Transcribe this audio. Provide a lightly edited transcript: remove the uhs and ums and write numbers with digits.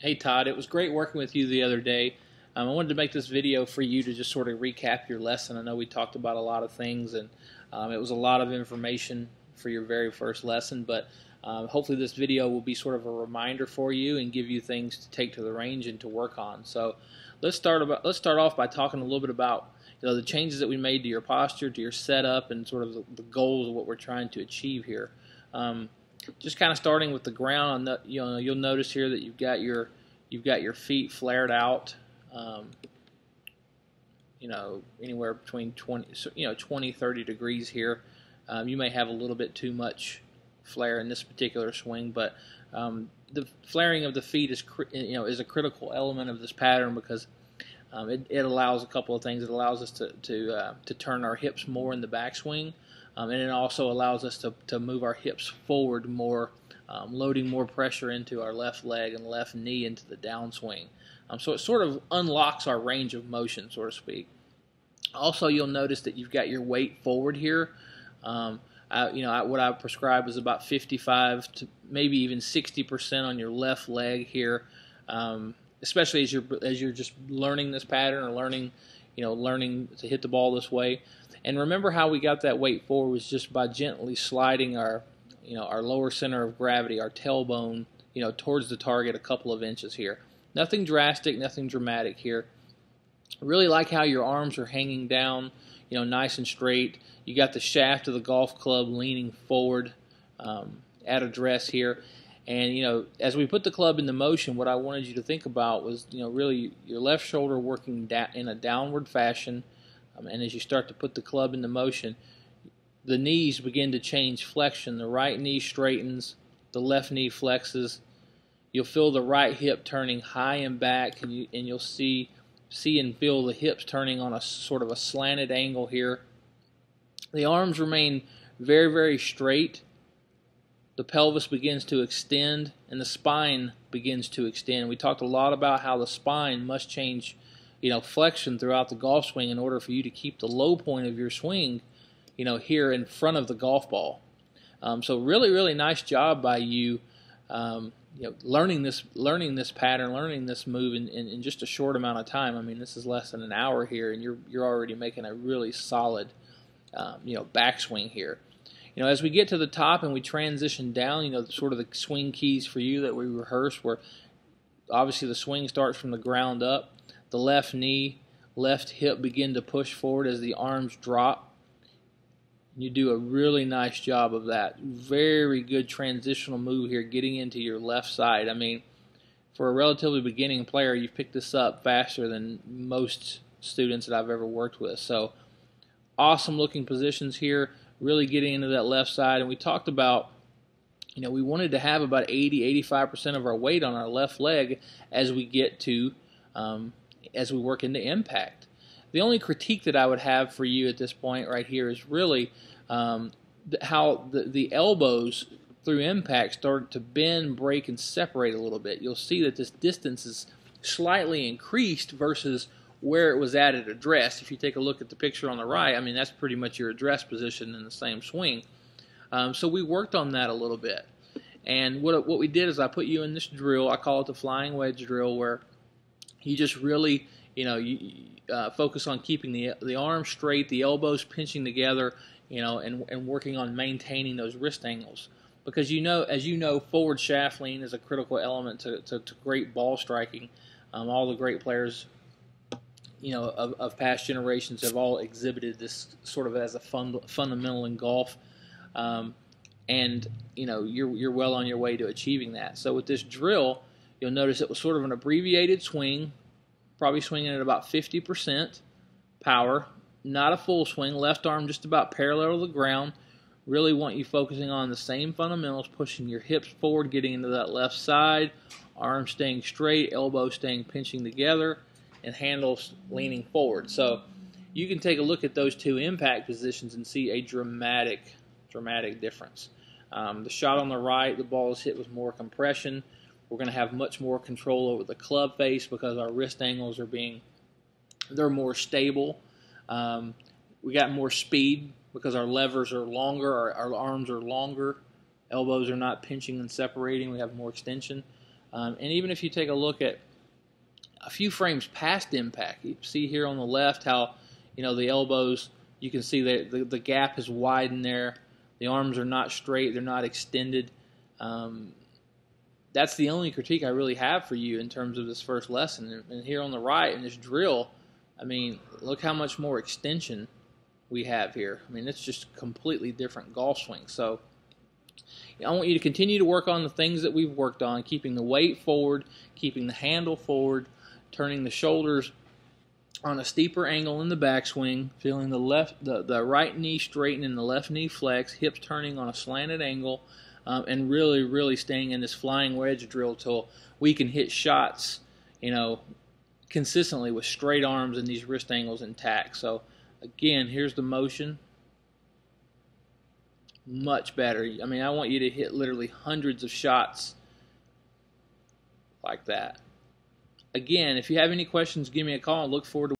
Hey Todd, it was great working with you the other day. I wanted to make this video for you to just sort of recap your lesson. I know we talked about a lot of things, and it was a lot of information for your very first lesson, but hopefully this video will be sort of a reminder for you and give you things to take to the range and to work on. So let's start off by talking a little bit about the changes that we made to your posture, to your setup, and sort of the goals of what we're trying to achieve here. Just kind of starting with the ground, you'll notice here that you've got your feet flared out, anywhere between 20, 30 degrees here. You may have a little bit too much flare in this particular swing, but the flaring of the feet is a critical element of this pattern because it allows a couple of things. It allows us to turn our hips more in the backswing. And it also allows us to move our hips forward more, loading more pressure into our left leg and left knee into the downswing. So it sort of unlocks our range of motion, so to speak. Also, you'll notice that you've got your weight forward here. What I prescribe is about 55 to maybe even 60% on your left leg here, especially as you're just learning this pattern or learning to hit the ball this way. And remember how we got that weight forward was just by gently sliding our lower center of gravity, our tailbone, towards the target a couple of inches here. Nothing drastic, nothing dramatic here. I really like how your arms are hanging down, nice and straight. You got the shaft of the golf club leaning forward at address here. And, as we put the club into motion, what I wanted you to think about was, really your left shoulder working in a downward fashion. And as you start to put the club into motion, the knees begin to change flexion. The right knee straightens, the left knee flexes. You'll feel the right hip turning high and back, and you'll see and feel the hips turning on a sort of a slanted angle here. The arms remain very, very straight. The pelvis begins to extend, and the spine begins to extend. We talked a lot about how the spine must change flexion throughout the golf swing in order for you to keep the low point of your swing, here in front of the golf ball. So really, really nice job by you, learning this pattern, learning this move in just a short amount of time. I mean, this is less than an hour here, and you're already making a really solid, backswing here. As we get to the top and we transition down, sort of the swing keys for you that we rehearsed were obviously the swing starts from the ground up. The left knee, left hip begin to push forward as the arms drop. You do a really nice job of that. Very good transitional move here, getting into your left side. I mean, for a relatively beginning player, you've picked this up faster than most students that I've ever worked with. So, awesome looking positions here, really getting into that left side. And we talked about, we wanted to have about 80-85% of our weight on our left leg as we get to as we work into impact. The only critique that I would have for you at this point right here is really how the elbows through impact start to bend, break, and separate a little bit. You'll see that this distance is slightly increased versus where it was at address. If you take a look at the picture on the right, I mean, that's pretty much your address position in the same swing. So we worked on that a little bit. And what we did is I put you in this drill. I call it the flying wedge drill, where you just really, focus on keeping the arms straight, the elbows pinching together, and working on maintaining those wrist angles. Because as you know, forward shaft lean is a critical element to great ball striking. All the great players, of past generations have all exhibited this sort of as a fundamental in golf. And you're well on your way to achieving that. So with this drill, you'll notice it was sort of an abbreviated swing, probably swinging at about 50% power, not a full swing, left arm just about parallel to the ground. Really want you focusing on the same fundamentals, pushing your hips forward, getting into that left side, arms staying straight, elbows staying pinching together, and handles leaning forward. So you can take a look at those two impact positions and see a dramatic difference. The shot on the right, the ball is hit with more compression. We're going to have much more control over the club face because our wrist angles they're more stable. We got more speed because our levers are longer, our arms are longer, elbows are not pinching and separating. We have more extension. And even if you take a look at a few frames past impact, you see here on the left how, the elbows, you can see that the gap is widened there. The arms are not straight, they're not extended. That's the only critique I really have for you in terms of this first lesson. And here on the right in this drill, I mean, look how much more extension we have here. I mean, it's just a completely different golf swing. So I want you to continue to work on the things that we've worked on, keeping the weight forward, keeping the handle forward, turning the shoulders on a steeper angle in the backswing, feeling the right knee straighten and the left knee flex, hips turning on a slanted angle, and really, really staying in this flying wedge drill till we can hit shots, consistently with straight arms and these wrist angles intact. So again, here's the motion. Much better. I mean, I want you to hit literally hundreds of shots like that. Again, if you have any questions, give me a call. I look forward to